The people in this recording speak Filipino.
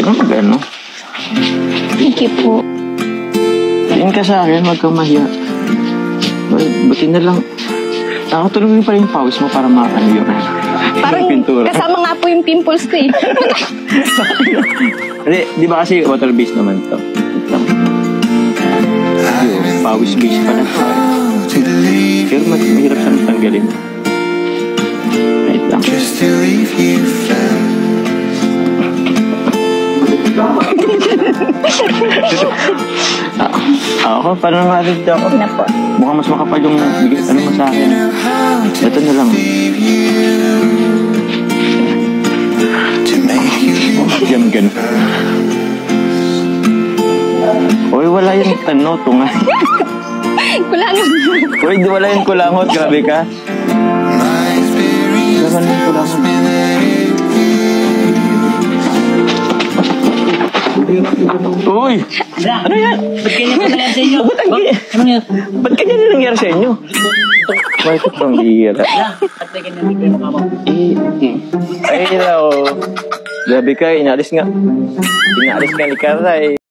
Ano mag-ano? Thank you po. Tingin ka sa akin, wag kang mahiya. Buti na lang. Nakatulong mo pa yung pawis mo para makano yung Parang pintura. kasama nga po yung pimples ko eh. Di ba kasi water-based naman to? Pawis-based pa na to. Pero mahirap siyang tanggalin. Wait lang. Ako, parang narid ako. Na po. Mukhang mas makapal yung ano mo sa akin. Ito na lang. Diyan gano'n. Uy, wala yung tano, tunga. Kulangan. Uy, di wala yung kulangot. Grabe ka. Wala yung kulangot. Uy! Ano yan? Ba't ganyan po nangyari sa inyo? Ba't ganyan na nangyari sa inyo? Bakit ang hira? At may ganyan din kayo mukha mo. Ay, hello. Grabe ka, inalis nga. Inalis ka ni Kara eh.